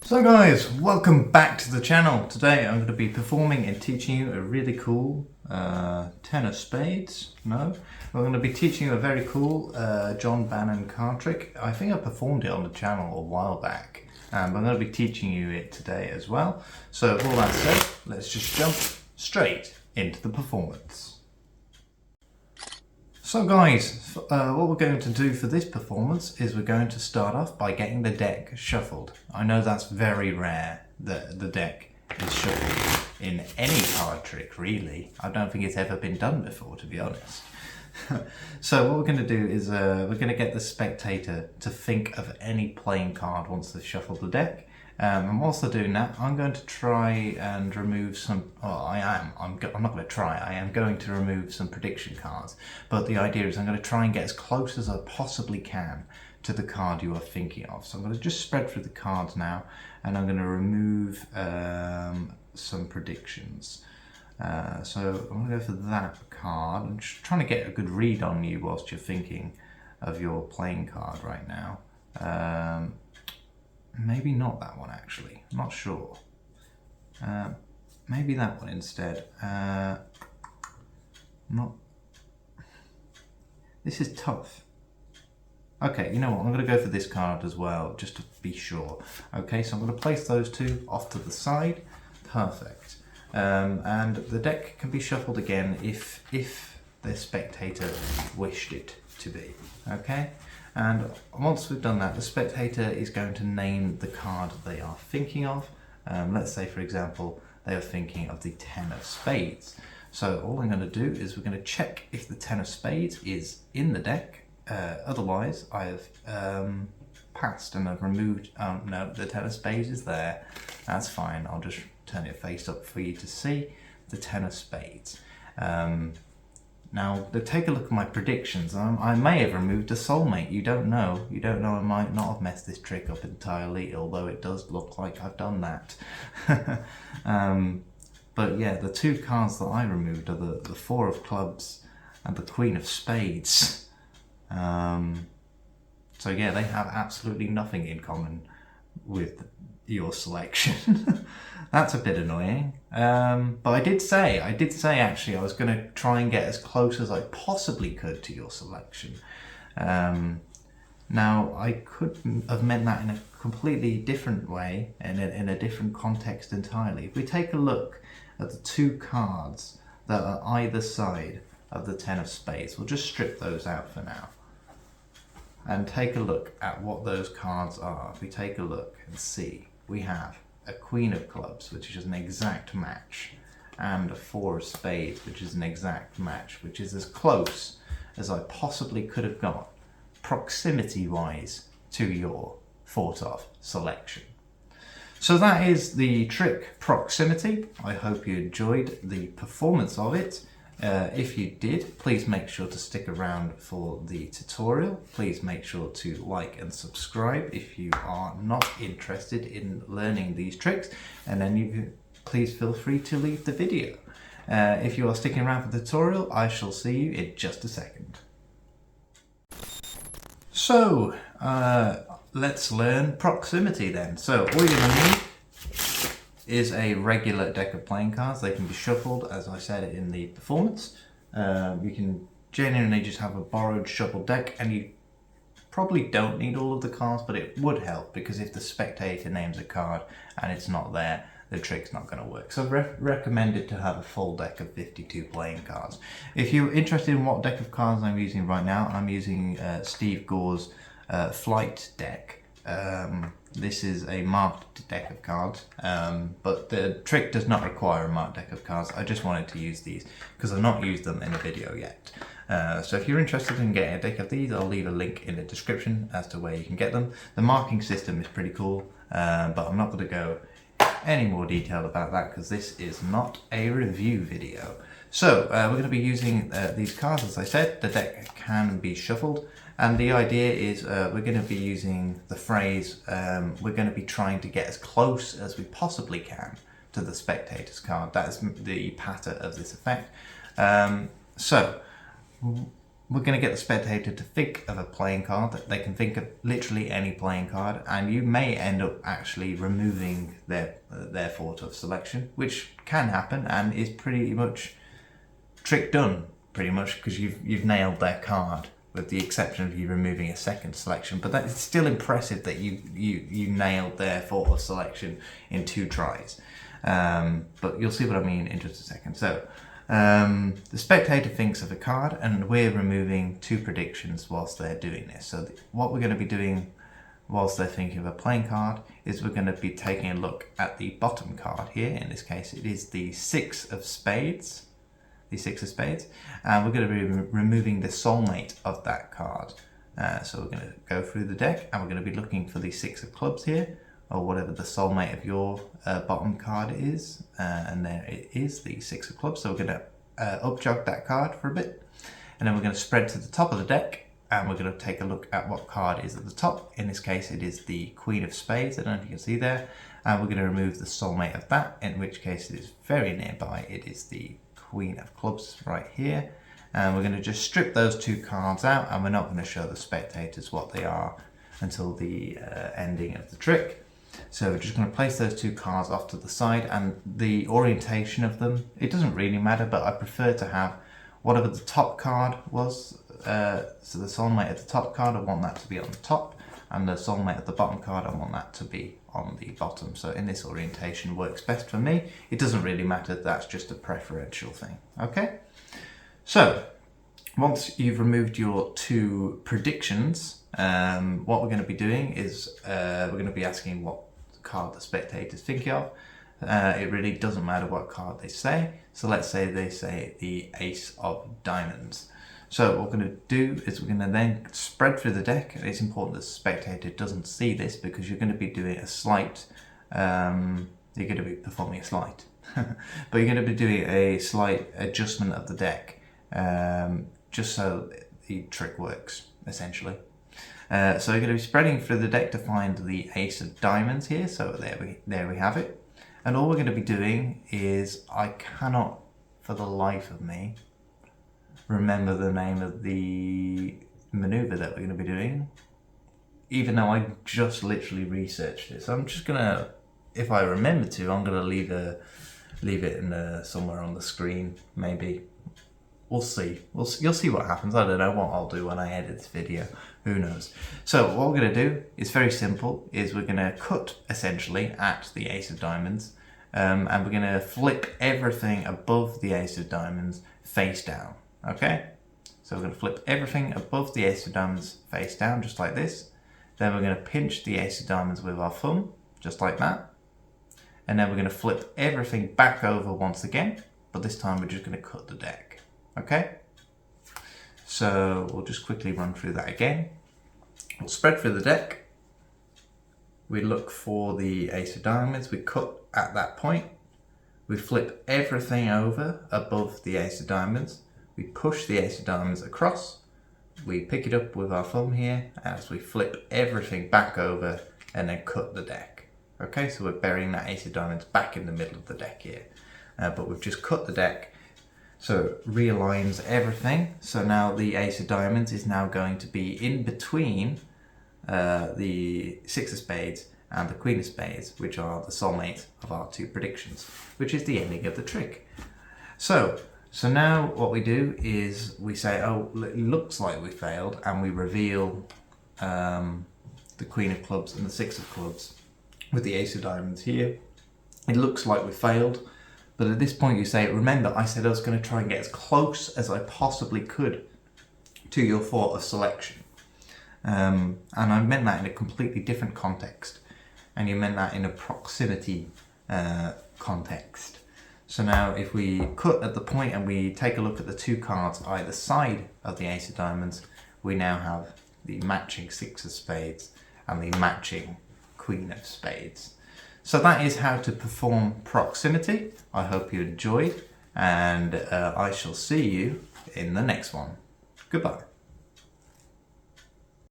So guys, welcome back to the channel. Today I'm going to be performing and teaching you a really cool ten of spades. No, we're going to be teaching you a very cool John Bannon card trick. I think I performed it on the channel a while back. I'm going to be teaching you it today as well. So all that said, let's just jump straight into the performance. So guys, what we're going to do for this performance is we're going to start off by getting the deck shuffled. I know that's very rare that the deck is shuffled in any card trick, really. I don't think it's ever been done before, to be honest. So what we're going to do is we're going to get the spectator to think of any playing card once they've shuffled the deck. I'm also doing that. I'm going to try and remove some. Well, I'm not going to try. I am going to remove some prediction cards. But the idea is I'm going to try and get as close as I possibly can to the card you are thinking of. So I'm going to just spread through the cards now, and I'm going to remove some predictions. So I'm going to go for that card. I'm just trying to get a good read on you whilst you're thinking of your playing card right now. Maybe not that one actually, I'm not sure. Maybe that one instead. This is tough. Okay, you know what, I'm going to go for this card as well, just to be sure. Okay, so I'm going to place those two off to the side. Perfect. And the deck can be shuffled again if the spectator wished it to be. Okay? And once we've done that, the spectator is going to name the card they are thinking of. Let's say, for example, they are thinking of the 10 of spades. So all I'm going to do is we're going to check if the 10 of spades is in the deck. Otherwise, I have passed and I've removed. No, the 10 of spades is there. That's fine. I'll just turn it face up for you to see the 10 of spades. Now, take a look at my predictions. I may have removed a soulmate. You don't know. You don't know. I might not have messed this trick up entirely, although it does look like I've done that. But yeah, the two cards that I removed are the 4 of clubs and the Queen of spades. So yeah, they have absolutely nothing in common with your selection. That's a bit annoying. But I did say actually I was going to try and get as close as I possibly could to your selection. Now I could have meant that in a completely different way and in a different context entirely. If we take a look at the two cards that are either side of the 10 of spades, we'll just strip those out for now and take a look at what those cards are. If we take a look and see, we have a Queen of clubs, which is an exact match, and a 4 of spades, which is an exact match, which is as close as I possibly could have got, proximity-wise, to your thought-of selection. So that is the trick proximity. I hope you enjoyed the performance of it. If you did, please make sure to stick around for the tutorial. Please make sure to like and subscribe if you are not interested in learning these tricks, and then please feel free to leave the video. If you are sticking around for the tutorial, I shall see you in just a second. So, let's learn proximity then. So all you're going to need is a regular deck of playing cards. They can be shuffled, as I said in the performance. You can genuinely just have a borrowed shuffled deck, and you probably don't need all of the cards, but it would help, because if the spectator names a card and it's not there, the trick's not going to work. So recommended to have a full deck of 52 playing cards. If you're interested in what deck of cards I'm using right now, I'm using Steve Gore's Flight deck. This is a marked deck of cards, but the trick does not require a marked deck of cards. I just wanted to use these because I've not used them in a video yet. So if you're interested in getting a deck of these, I'll leave a link in the description as to where you can get them. The marking system is pretty cool, but I'm not going to go any more detail about that because this is not a review video. So we're going to be using these cards, as I said. The deck can be shuffled. And the idea is we're going to be using the phrase, we're going to be trying to get as close as we possibly can to the spectator's card. That is the pattern of this effect. So we're going to get the spectator to think of a playing card. They can think of literally any playing card, and you may end up actually removing their thought of selection, which can happen and is pretty much trick done, pretty much, because you've nailed their card, with the exception of you removing a second selection. But that's still impressive that you nailed their thought of selection in 2 tries. But you'll see what I mean in just a second. So the spectator thinks of a card, and we're removing 2 predictions whilst they're doing this. So what we're going to be doing whilst they're thinking of a playing card is we're going to be taking a look at the bottom card here. In this case, it is the 6 of spades. The 6 of spades, and we're going to be removing the soulmate of that card. So we're going to go through the deck, and we're going to be looking for the 6 of clubs here, or whatever the soulmate of your bottom card is, and there it is, the 6 of clubs. So we're going to up-jog that card for a bit, and then we're going to spread to the top of the deck, and we're going to take a look at what card is at the top. In this case, it is the Queen of Spades. I don't know if you can see there, and we're going to remove the soulmate of that, in which case it is very nearby. It is the Queen of Clubs right here, and we're going to just strip those 2 cards out, and we're not going to show the spectators what they are until the ending of the trick. So we're just going to place those 2 cards off to the side, and the orientation of them, it doesn't really matter, but I prefer to have whatever the top card was, so the soulmate of the top card, I want that to be on the top, and the soulmate of the bottom card, I want that to be on the bottom. So in this orientation works best for me. It doesn't really matter, that's just a preferential thing. Okay, so once you've removed your 2 predictions, what we're going to be doing is we're going to be asking what card the spectator's thinking of. It really doesn't matter what card they say. So let's say they say the Ace of Diamonds. So what we're going to do is we're going to then spread through the deck. It's important that the spectator doesn't see this, because you're going to be doing a slight, you're going to be performing a slight, but you're going to be doing a slight adjustment of the deck, just so the trick works, essentially. So you're going to be spreading through the deck to find the Ace of Diamonds here. So there we have it. And all we're going to be doing is, I cannot for the life of me remember the name of the maneuver that we're going to be doing, even though I just literally researched it. So I'm just gonna, if I remember to, I'm gonna leave it in somewhere on the screen. Maybe we'll see. You'll see what happens. I don't know what I'll do when I edit this video. Who knows? So what we're gonna do is very simple. Is we're gonna cut essentially at the Ace of Diamonds, and we're gonna flip everything above the Ace of Diamonds face down. Okay, so we're going to flip everything above the Ace of Diamonds face down, just like this. Then we're going to pinch the Ace of Diamonds with our thumb, just like that. And then we're going to flip everything back over once again, but this time we're just going to cut the deck. Okay, so we'll just quickly run through that again. We'll spread through the deck. We look for the Ace of Diamonds, we cut at that point. We flip everything over above the Ace of Diamonds. We push the Ace of Diamonds across, we pick it up with our thumb here as we flip everything back over and then cut the deck. Okay, so we're burying that Ace of Diamonds back in the middle of the deck here. But we've just cut the deck, so it realigns everything. So now the Ace of Diamonds is now going to be in between the 6 of Spades and the Queen of Spades, which are the soulmate of our 2 predictions, which is the ending of the trick. So now what we do is we say, oh, it looks like we failed, and we reveal the Queen of Clubs and the 6 of Clubs with the Ace of Diamonds here. It looks like we failed, but at this point you say, remember, I said I was going to try and get as close as I possibly could to your thought of selection. And I meant that in a completely different context, and you meant that in a proximity context. So now if we cut at the point and we take a look at the 2 cards either side of the Ace of Diamonds, we now have the matching 6 of Spades and the matching Queen of Spades. So that is how to perform proximity. I hope you enjoyed, and I shall see you in the next one. Goodbye.